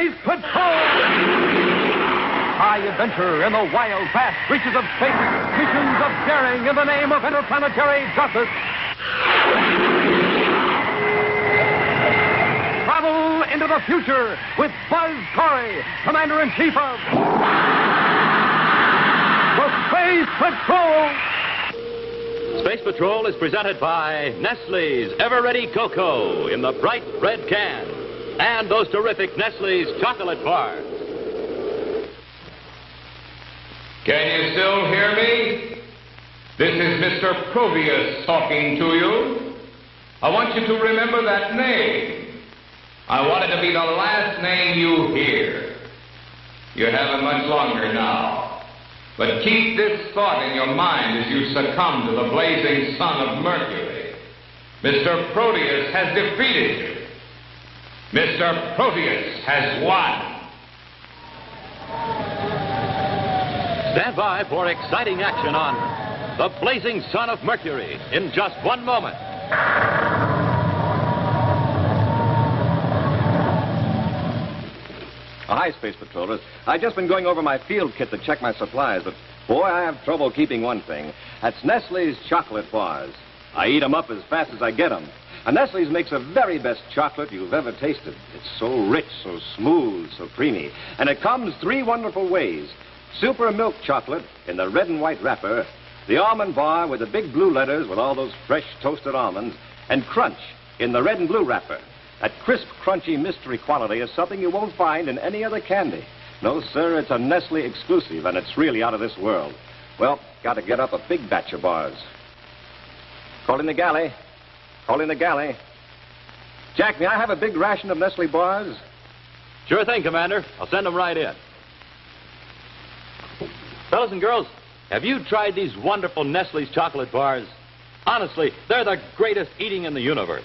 Space Patrol! High adventure in the wild, vast reaches of space. Missions of daring in the name of interplanetary justice. Travel into the future with Buzz Corey, Commander-in-Chief of the Space Patrol. Space Patrol is presented by Nestle's Ever-Ready Cocoa in the bright red can and those terrific Nestle's chocolate bars. Can you still hear me? This is Mr. Proteus talking to you. I want you to remember that name. I want it to be the last name you hear. You have it much longer now. But keep this thought in your mind as you succumb to the blazing sun of Mercury. Mr. Proteus has defeated you. Mr. Proteus has won. Stand by for exciting action on the blazing sun of Mercury in just one moment. Hi, Space Patrollers. I've just been going over my field kit to check my supplies, but, boy, I have trouble keeping one thing. That's Nestle's chocolate bars. I eat them up as fast as I get them. And Nestle's makes the very best chocolate you've ever tasted. It's so rich, so smooth, so creamy. And it comes three wonderful ways. Super milk chocolate in the red and white wrapper, the almond bar with the big blue letters with all those fresh toasted almonds, and Crunch in the red and blue wrapper. That crisp, crunchy mystery quality is something you won't find in any other candy. No, sir, it's a Nestle exclusive, and it's really out of this world. Well, got to get up a big batch of bars. Calling the galley. Calling the galley. Jack, may I have a big ration of Nestle bars? Sure thing, Commander. I'll send them right in. Fellas and girls, have you tried these wonderful Nestle's chocolate bars? Honestly, they're the greatest eating in the universe.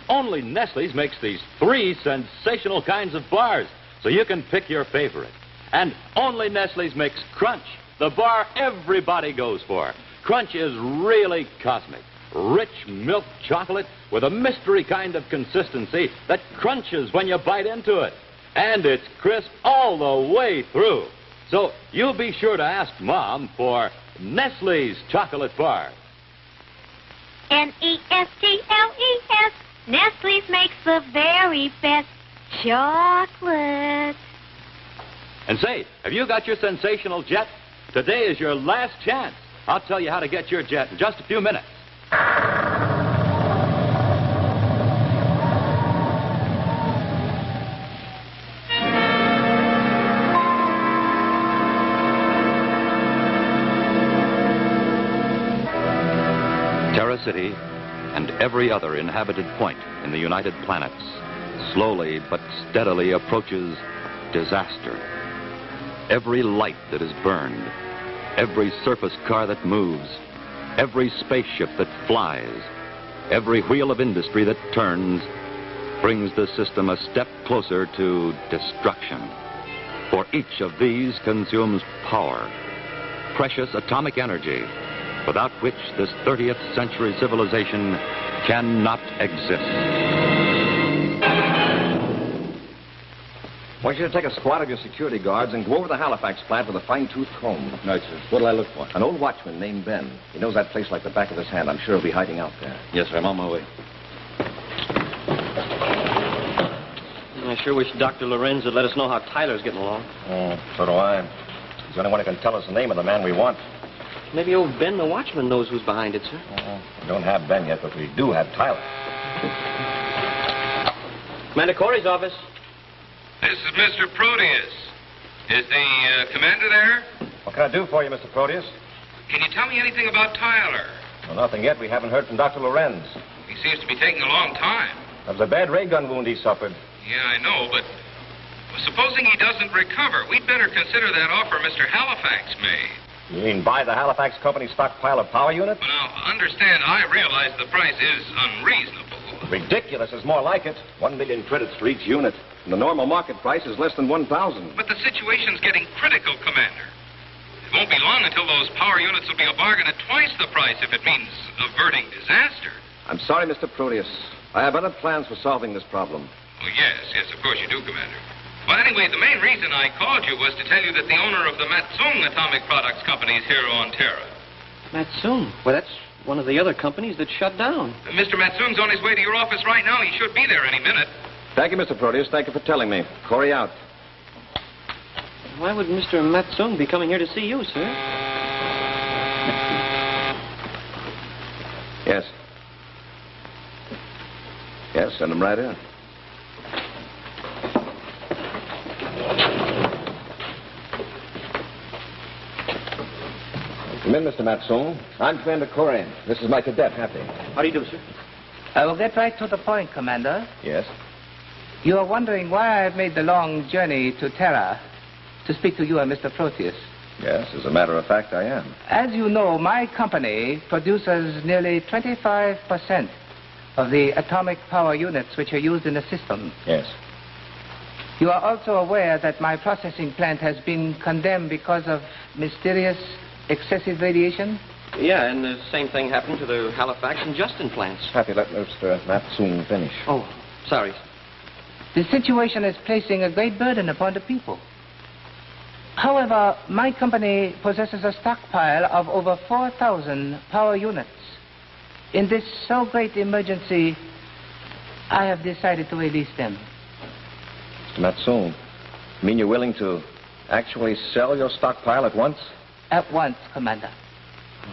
Only Nestle's makes these three sensational kinds of bars, so you can pick your favorite. And only Nestle's makes Crunch, the bar everybody goes for. Crunch is really cosmic. Rich milk chocolate with a mystery kind of consistency that crunches when you bite into it. And it's crisp all the way through. So you'll be sure to ask Mom for Nestle's chocolate bar. Nestles. Nestle's makes the very best chocolate. And say, have you got your sensational jet? Today is your last chance. I'll tell you how to get your jet in just a few minutes. Terra City and every other inhabited point in the United Planets slowly but steadily approaches disaster. Every light that is burned, every surface car that moves, every spaceship that flies, every wheel of industry that turns brings the system a step closer to destruction. For each of these consumes power, precious atomic energy, without which this 30th century civilization cannot exist. I want you to take a squad of your security guards and go over to the Halifax plant with a fine-tooth comb. Right, sir. What'll I look for? An old watchman named Ben. He knows that place like the back of his hand. I'm sure he'll be hiding out there. Yes, sir. I'm on my way. I sure wish Dr. Lorenz would let us know how Tyler's getting along. Oh, so do I. He's the only one who can tell us the name of the man we want. Maybe old Ben the watchman knows who's behind it, sir. We don't have Ben yet, but we do have Tyler. Commander Corey's office. This is Mr. Proteus. Is the commander there? What can I do for you, Mr. Proteus? Can you tell me anything about Tyler? Well, nothing yet. We haven't heard from Dr. Lorenz. He seems to be taking a long time. That was a bad ray gun wound he suffered. Yeah, I know, but supposing he doesn't recover, we'd better consider that offer Mr. Halifax made. You mean buy the Halifax Company stockpile of power units? Well, now, understand, I realize the price is unreasonable. Ridiculous is more like it. 1 million credits for each unit. And the normal market price is less than 1,000. But the situation's getting critical, Commander. It won't be long until those power units will be a bargain at twice the price if it means averting disaster. I'm sorry, Mr. Proteus. I have other plans for solving this problem. Oh, yes, of course you do, Commander. Well, anyway, the main reason I called you was to tell you that the owner of the Matsung Atomic Products Company is here on Terra. Matsung? Well, that's one of the other companies that shut down. Mr. Matsung's on his way to your office right now. He should be there any minute. Thank you, Mr. Proteus. Thank you for telling me. Corey out. Why would Mr. Matsung be coming here to see you, sir? Yes. Yes, send him right in. Come in, Mr. Matsung. I'm Commander Corey. This is my cadet, Happy. How do you do, sir? I will get right to the point, Commander. Yes? You are wondering why I've made the long journey to Terra to speak to you and Mr. Proteus. Yes, as a matter of fact, I am. As you know, my company produces nearly 25% of the atomic power units which are used in the system. Yes. You are also aware that my processing plant has been condemned because of mysterious excessive radiation? Yeah, and the same thing happened to the Halifax and Justin plants. Happy, let Mr. Matsung finish. Oh, sorry. The situation is placing a great burden upon the people. However, my company possesses a stockpile of over 4,000 power units. In this so great emergency, I have decided to release them. Mr. Matsung, you mean you're willing to actually sell your stockpile at once? At once, Commander.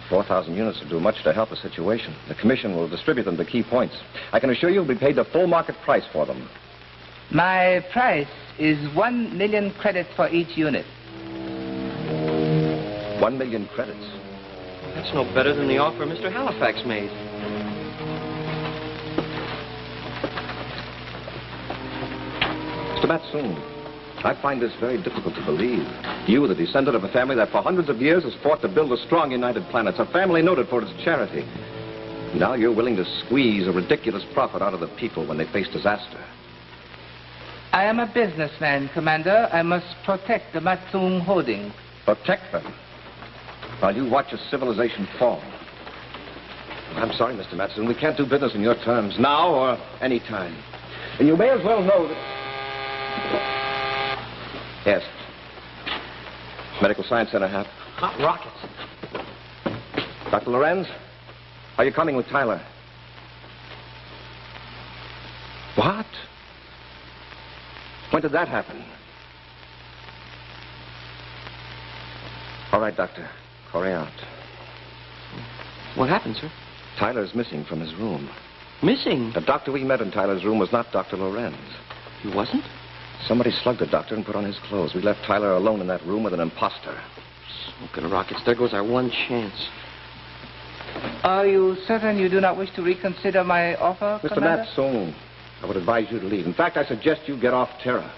4,000 units will do much to help the situation. The Commission will distribute them to key points. I can assure you you'll be paid the full market price for them. My price is 1 million credits for each unit. 1 million credits. That's no better than the offer Mr. Halifax made. Mr. Matsung, I find this very difficult to believe. You, the descendant of a family that for hundreds of years has fought to build a strong United Planets, a family noted for its charity. Now you're willing to squeeze a ridiculous profit out of the people when they face disaster. I am a businessman, Commander. I must protect the Matsung holdings. Protect them while you watch a civilization fall. I'm sorry, Mr. Matsung. We can't do business in your terms, now or any time. And you may as well know that... Yes. Medical Science Center, Hap. Hot rockets. Dr. Lorenz, are you coming with Tyler? What? When did that happen? All right, Doctor. Corey out. What happened, sir? Tyler's missing from his room. Missing? The doctor we met in Tyler's room was not Dr. Lorenz. He wasn't? Somebody slugged the doctor and put on his clothes. We left Tyler alone in that room with an imposter. Smoking rockets. There goes our one chance. Are you certain you do not wish to reconsider my offer, Mr. Commander? Matsung, I would advise you to leave. In fact, I suggest you get off Terra.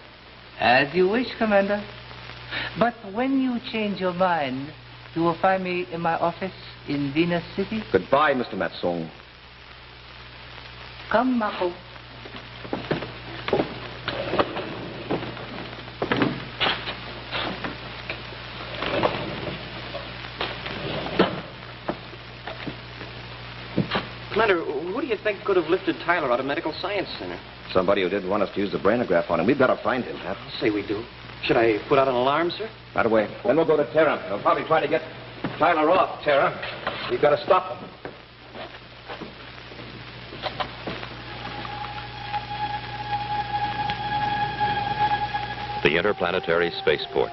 As you wish, Commander. But when you change your mind, you will find me in my office in Venus City. Goodbye, Mr. Matsung. Come, Mako. Commander, who do you think could have lifted Tyler out of Medical Science Center? Somebody who didn't want us to use the brainograph on him. We've got to find him, Hap. I'll say we do. Should I put out an alarm, sir? Right away. Then we'll go to Terra. They'll probably try to get Tyler off Terra. We've got to stop them. The interplanetary spaceport,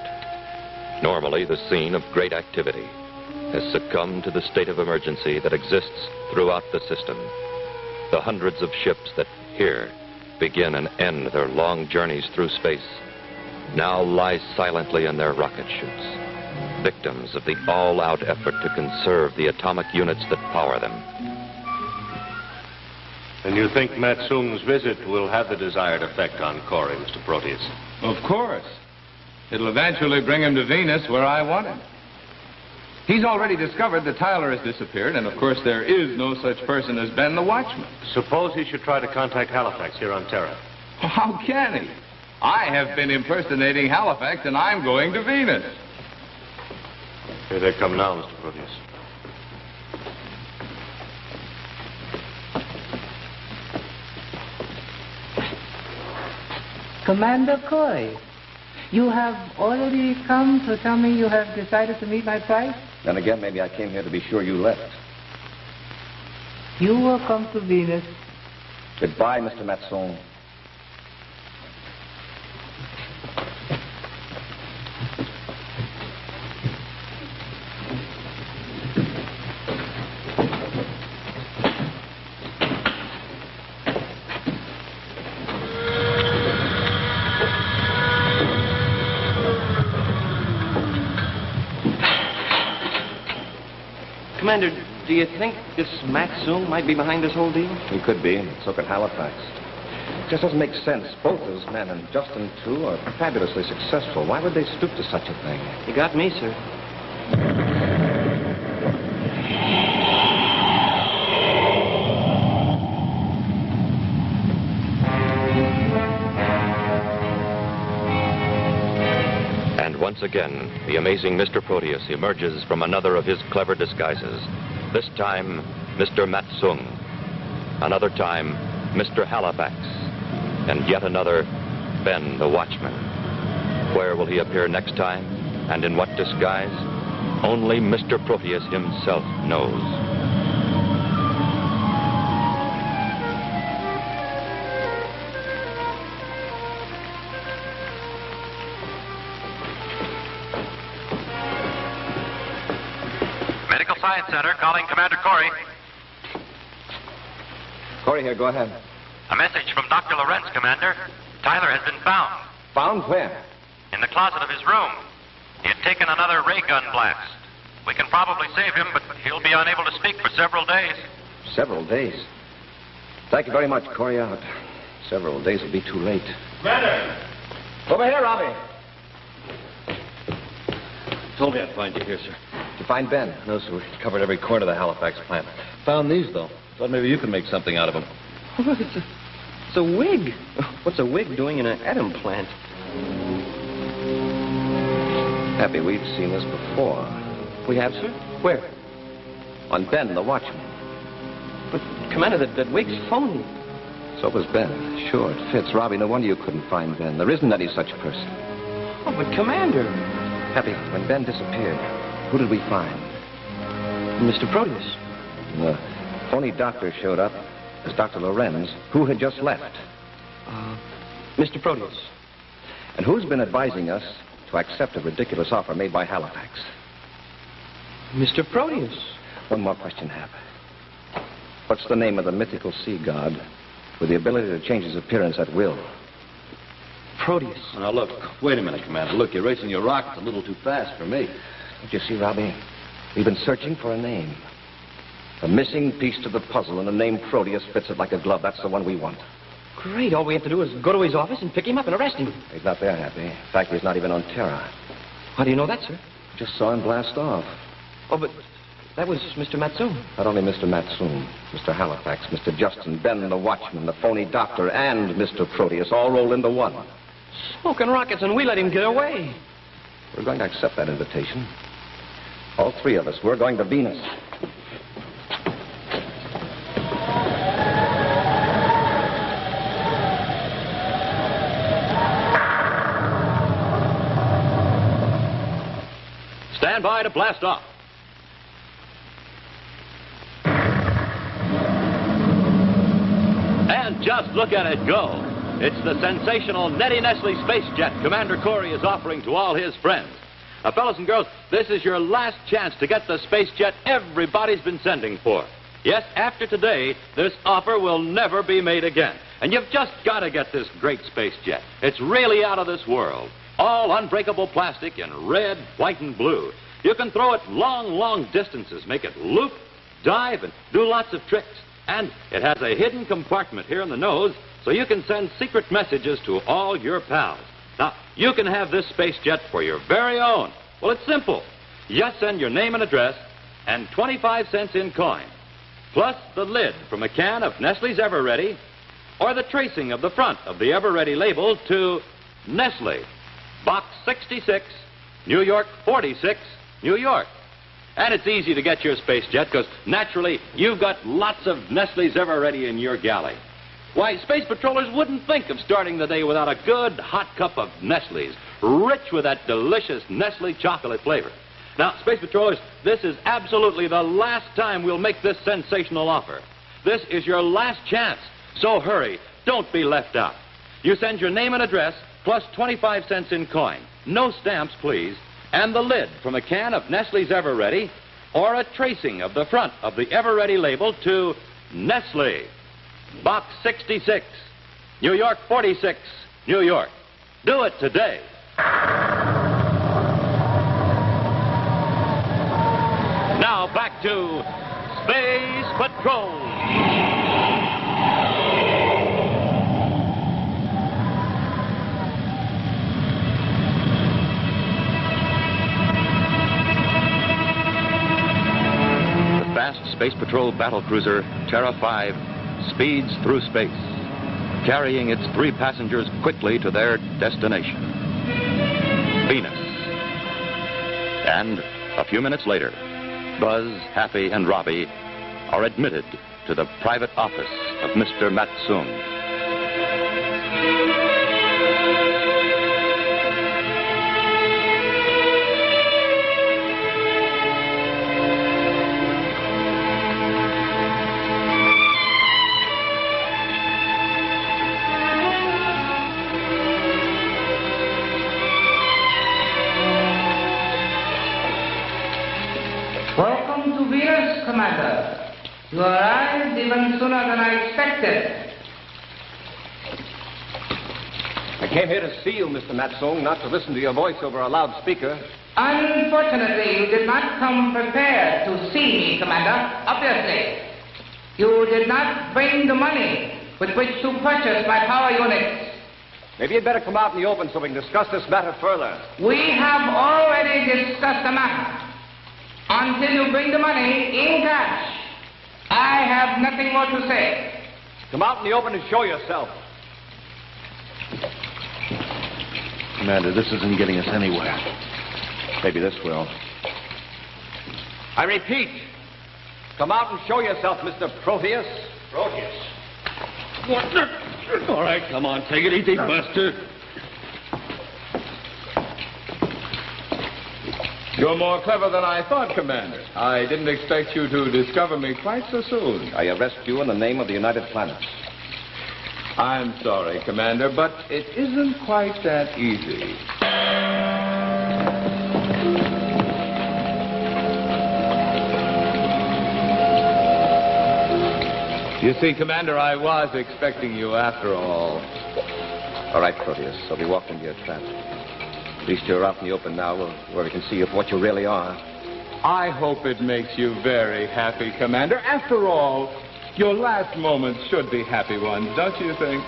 normally the scene of great activity, has succumbed to the state of emergency that exists throughout the system. The hundreds of ships that here begin and end their long journeys through space now lie silently in their rocket chutes, victims of the all-out effort to conserve the atomic units that power them. And you think Matsung's visit will have the desired effect on Corey, Mr. Proteus? Of course. It'll eventually bring him to Venus, where I want him. He's already discovered that Tyler has disappeared, and of course there is no such person as Ben the Watchman. Suppose he should try to contact Halifax here on Terra. How can he? I have been impersonating Halifax, and I'm going to Venus. Here they come now, Mr. Proteus. Commander Corey, You have already come to tell me you have decided to meet my price? Then again, maybe I came here to be sure you left. You will come to Venus. Goodbye, Mr. Matson. Commander, do you think this Matsoon might be behind this whole deal? He could be, and so could Halifax. It just doesn't make sense. Both those men, and Justin, too, are fabulously successful. Why would they stoop to such a thing? You got me, sir. Once again, the amazing Mr. Proteus emerges from another of his clever disguises. This time, Mr. Matsung. Another time, Mr. Halifax. And yet another, Ben the Watchman. Where will he appear next time? And in what disguise? Only Mr. Proteus himself knows. Science Center, calling Commander Corey. Corey here, go ahead. A message from Dr. Lorenz, Commander. Tyler has been found. Found where? In the closet of his room. He had taken another ray gun blast. We can probably save him, but he'll be unable to speak for several days. Several days? Thank you very much, Corey. Several days will be too late. Commander! Over here, Robbie. Told me I'd find you here, sir. Did you find Ben? No, sir. We covered every corner of the Halifax plant. Found these, though. Thought maybe you could make something out of them. Oh, it's a wig. What's a wig doing in an atom plant? Happy we've seen this before. We have, sir? Where? On Ben, the watchman. But, Commander, that wig's phony. So was Ben. Sure, it fits. Robbie, no wonder you couldn't find Ben. There isn't any such person. Oh, but, Commander... Happy, when Ben disappeared, who did we find? Mr. Proteus. The phony doctor showed up as Dr. Lorenz, who had just left. Mr. Proteus. And who's been advising us to accept a ridiculous offer made by Halifax? Mr. Proteus. One more question, Hap. What's the name of the mythical sea god with the ability to change his appearance at will? Proteus. Now, look, wait a minute, Commander. Look, you're racing your rockets a little too fast for me. Don't you see, Robbie? We've been searching for a name. The missing piece to the puzzle, and the name Proteus fits it like a glove. That's the one we want. Great. All we have to do is go to his office and pick him up and arrest him. He's not there, Happy. In fact, he's not even on Terra. How do you know that, sir? Just saw him blast off. Oh, but that was Mr. Matsoon. Not only Mr. Matsoon, Mr. Halifax, Mr. Justin, Ben the Watchman, the phony doctor, and Mr. Proteus all rolled into one. Smoking rockets, and we let him get away. We're going to accept that invitation. All three of us. We're going to Venus. Stand by to blast off. And just look at it go. It's the sensational Nettie Nestle space jet Commander Corey is offering to all his friends. Now, fellas and girls, this is your last chance to get the space jet everybody's been sending for. Yes, after today, this offer will never be made again. And you've just got to get this great space jet. It's really out of this world. All unbreakable plastic in red, white, and blue. You can throw it long, long distances, make it loop, dive, and do lots of tricks. And it has a hidden compartment here in the nose, so you can send secret messages to all your pals. Now, you can have this space jet for your very own. Well, it's simple. You just send your name and address and 25 cents in coin, plus the lid from a can of Nestle's Ever-Ready, or the tracing of the front of the Ever-Ready label to Nestle, Box 66, New York 46, New York. And it's easy to get your space jet because, naturally, you've got lots of Nestle's Ever-Ready in your galley. Why, space patrollers wouldn't think of starting the day without a good hot cup of Nestle's, rich with that delicious Nestle chocolate flavor. Now, Space Patrollers, this is absolutely the last time we'll make this sensational offer. This is your last chance, so hurry. Don't be left out. You send your name and address plus 25 cents in coin. No stamps, please. And the lid from a can of Nestle's Ever-Ready or a tracing of the front of the Ever-Ready label to Nestle, Box 66, New York 46, New York. Do it today. Now back to Space Patrol. The fast Space Patrol battlecruiser Terra 5 speeds through space, carrying its 3 passengers quickly to their destination, Venus. And a few minutes later, Buzz, Happy, and Robbie are admitted to the private office of Mr. Matsung. Welcome to Venus, Commander. You arrived even sooner than I expected. I came here to see you, Mr. Matsung, not to listen to your voice over a loudspeaker. Unfortunately, you did not come prepared to see me, Commander. Obviously. You did not bring the money with which to purchase my power units. Maybe you'd better come out in the open so we can discuss this matter further. We have already discussed the matter. Until you bring the money in cash, I have nothing more to say. Come out in the open and show yourself. Commander, this isn't getting us anywhere. Maybe this will. I repeat, come out and show yourself, Mr. Proteus. Proteus. What? All right, come on, take it easy, Buster. You're more clever than I thought, Commander. I didn't expect you to discover me quite so soon. I arrest you in the name of the United Planets. I'm sorry, Commander, but it isn't quite that easy. You see, Commander, I was expecting you after all. All right, Proteus, so we walked into your trap. At least you're out in the open now where we can see you for what you really are. I hope it makes you very happy, Commander. After all, your last moments should be happy ones, don't you think?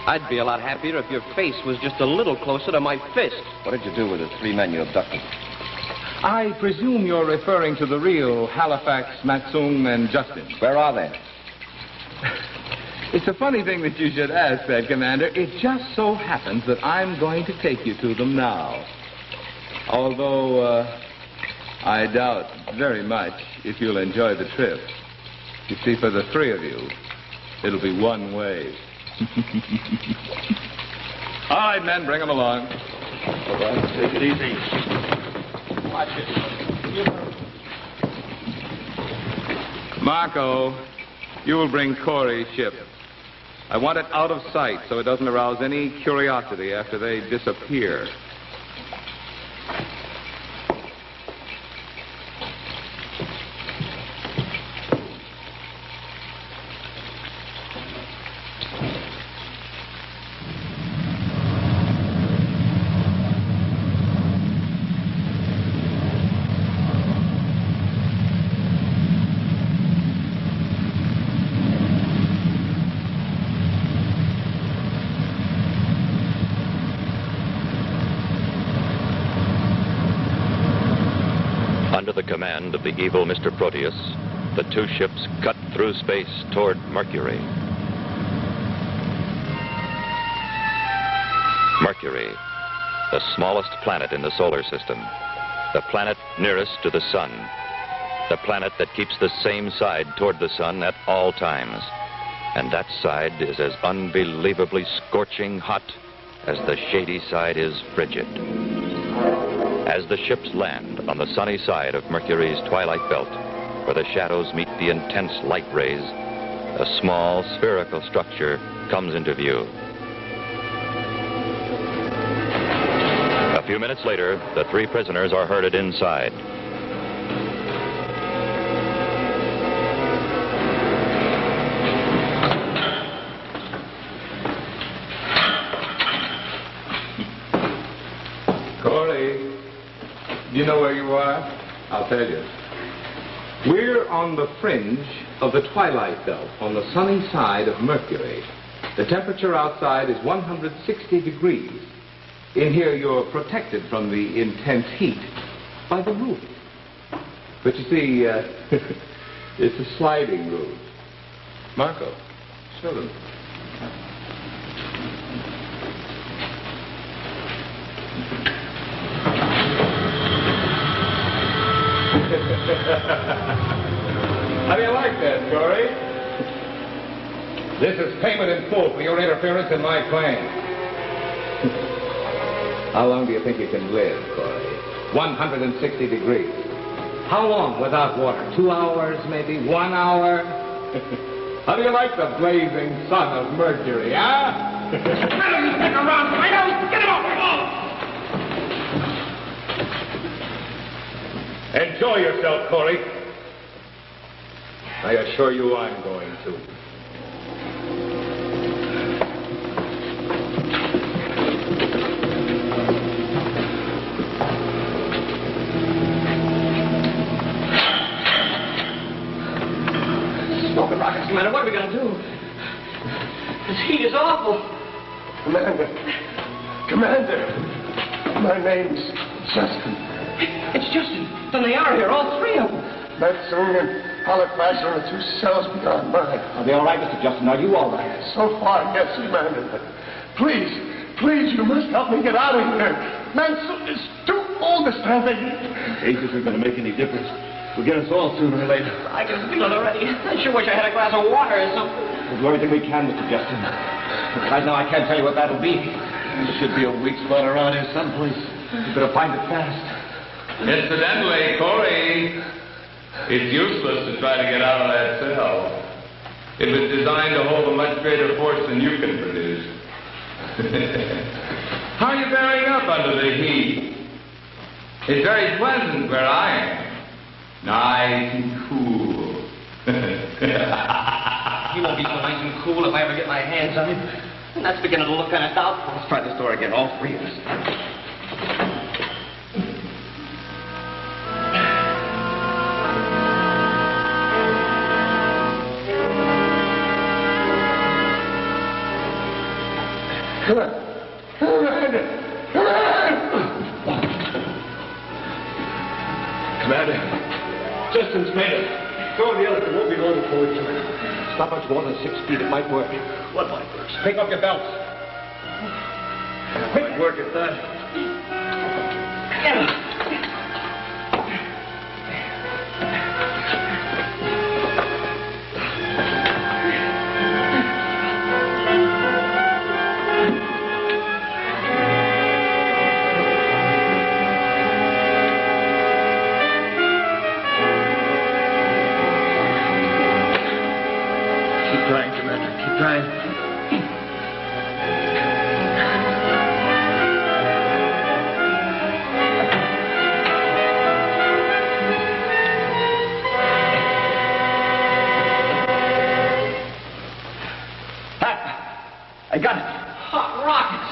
I'd be a lot happier if your face was just a little closer to my fist. What did you do with the 3 men you abducted? I presume you're referring to the real Halifax, Matsung, and Justin. Where are they? It's a funny thing that you should ask that, Commander. It just so happens that I'm going to take you to them now. Although, I doubt very much if you'll enjoy the trip. You see, for the 3 of you, it'll be one way. All right, men, bring them along. All right, take it easy. Watch it. Marco, you will bring Corey's ship. I want it out of sight so it doesn't arouse any curiosity after they disappear. Under the command of the evil Mr. Proteus, the 2 ships cut through space toward Mercury. Mercury, the smallest planet in the solar system, the planet nearest to the sun, the planet that keeps the same side toward the sun at all times. And that side is as unbelievably scorching hot as the shady side is frigid. As the ships land on the sunny side of Mercury's twilight belt, where the shadows meet the intense light rays, a small spherical structure comes into view. A few minutes later, the three prisoners are herded inside. Corey, do you know where you are? I'll tell you. We're on the fringe of the twilight belt on the sunny side of Mercury. The temperature outside is 160 degrees. In here, you're protected from the intense heat by the roof. But you see, it's a sliding roof. Marco, show them. How do you like that, Corey? This is payment in full for your interference in my claim. How long do you think you can live, Corey? 160 degrees. How long without water? 2 hours, maybe? 1 hour? How do you like the blazing sun of Mercury, huh? Let him stick around, Fido! Get him off the wall! Enjoy yourself, Corey. I assure you I'm going to. Smoking rockets, Commander. What are we going to do? This heat is awful. Commander, my name's Justin. It's Justin. Then they are here, all three of them. Matsoon and Halifax are in 2 cells beyond mine. Are they all right, Mr. Justin? Are you all right? So far, yes, Commander. But please, you must help me get out of here. Matsoon is too old to stand there. Age isn't going to make any difference. We'll get us all sooner or later. I can feel it already. I sure wish I had a glass of water or something. We'll do everything we can, Mr. Justin. Right now, I can't tell you what that'll be. There should be a weak spot around here someplace. You better find it fast. Incidentally, Corey, it's useless to try to get out of that cell. It was designed to hold a much greater force than you can produce. How are you bearing up under the heat? It's very pleasant where I am. Nice and cool. He won't be so nice and cool if I ever get my hands on him. And that's beginning to look kind of doubtful. Let's try this door again, all three of us. Commander, Justin's made it. Go on the other. It won't be long before we turn. It's not much more than 6 feet. It might work. What might work? Pick up your belts. Quick work at that. Keep trying, Commander. Keep trying. I got it. Hot rockets.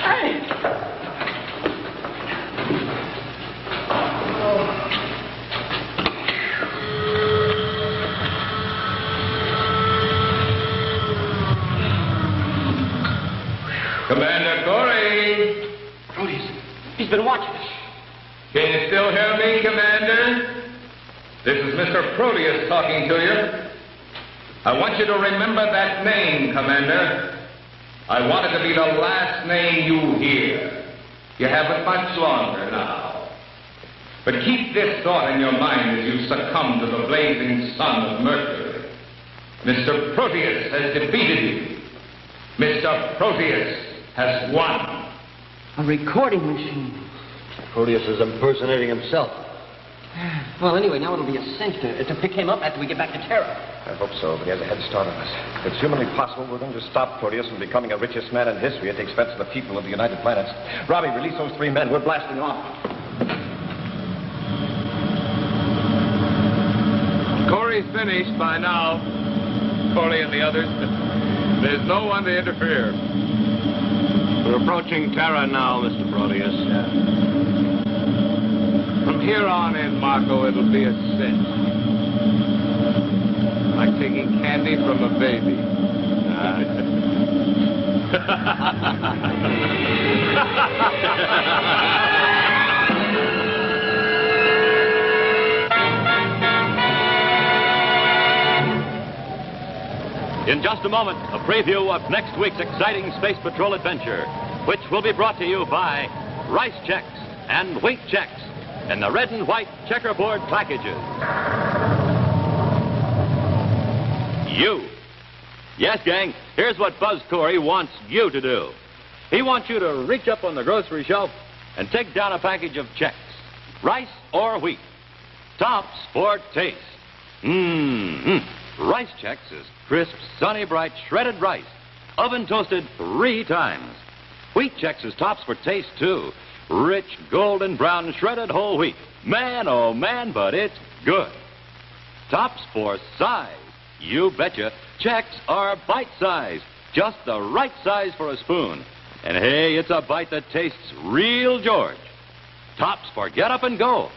Hey! Commander Corey! He's been watching us. Can you still hear me, Commander? This is Mr. Proteus talking to you. I want you to remember that name, Commander. I want it to be the last name you hear. You haven't much longer now. But keep this thought in your mind as you succumb to the blazing sun of Mercury. Mr. Proteus has defeated you. Mr. Proteus has won. A recording machine. Proteus is impersonating himself. Well, anyway, now it'll be a cinch to pick him up after we get back to Terra. I hope so, but he has a head start on us. If it's humanly possible, we're going to stop Proteus from becoming the richest man in history at the expense of the people of the United Planets. Robbie, release those 3 men. We're blasting off. Corey's finished by now. Corey and the others. There's no one to interfere. We're approaching Terra now, Mr. Proteus. From here on in, Marco, it'll be a cinch. Like taking candy from a baby. In just a moment, a preview of next week's exciting Space Patrol adventure, which will be brought to you by Rice Chex and Wheat Chex and the red and white checkerboard packages. You. Yes, gang, here's what Buzz Corey wants you to do. He wants you to reach up on the grocery shelf and take down a package of Chex, rice or wheat. Tops for taste. Rice Chex is crisp, sunny, bright, shredded rice, oven toasted 3 times. Wheat Chex is tops for taste, too. Rich, golden brown, shredded whole wheat. Man, oh man, but it's good. Tops for size. You betcha. Chex are bite-size, just the right size for a spoon. And hey, it's a bite that tastes real George. Tops for get up and go.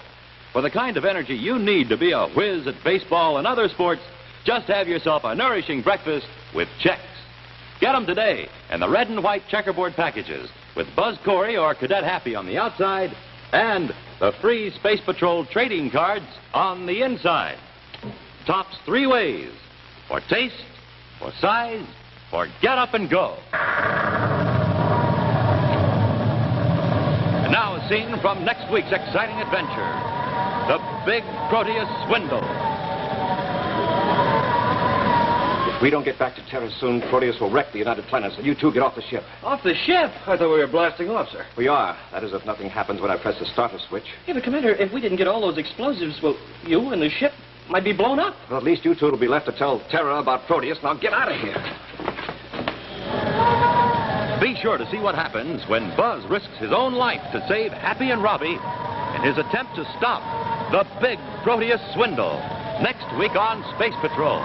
For the kind of energy you need to be a whiz at baseball and other sports, just have yourself a nourishing breakfast with Chex. Get them today in the red and white checkerboard packages with Buzz Corey or Cadet Happy on the outside and the free Space Patrol trading cards on the inside. Tops 3 ways: for taste, for size, for get up and go. And now a scene from next week's exciting adventure, the Big Proteus Swindle. If we don't get back to Terra soon, Proteus will wreck the United Planets, and you 2 get off the ship. Off the ship? I thought we were blasting off, sir. We are. That is, if nothing happens when I press the starter switch. Yeah, but Commander, if we didn't get all those explosives, well, you and the ship might be blown up. Well, at least you 2 will be left to tell Terra about Proteus. Now get out of here. Be sure to see what happens when Buzz risks his own life to save Happy and Robbie in his attempt to stop the Big Proteus Swindle next week on Space Patrol.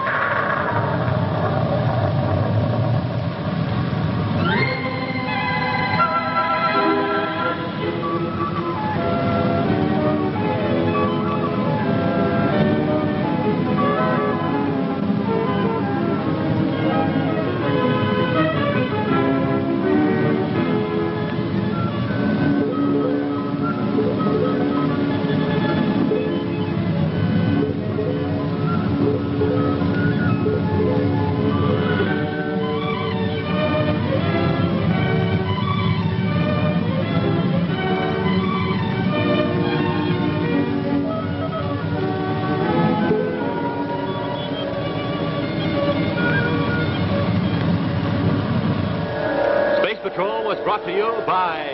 Brought to you by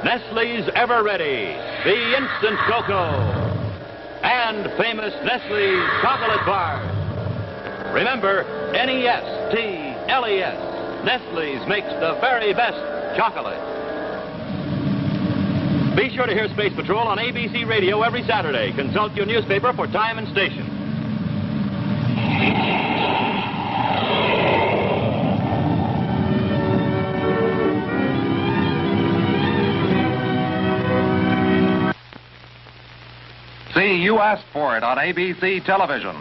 Nestle's Ever Ready, the Instant Cocoa, and famous Nestle's Chocolate Bars. Remember, Nestles. Nestle's makes the very best chocolate. Be sure to hear Space Patrol on ABC Radio every Saturday. Consult your newspaper for time and station. See, you asked for it on ABC television.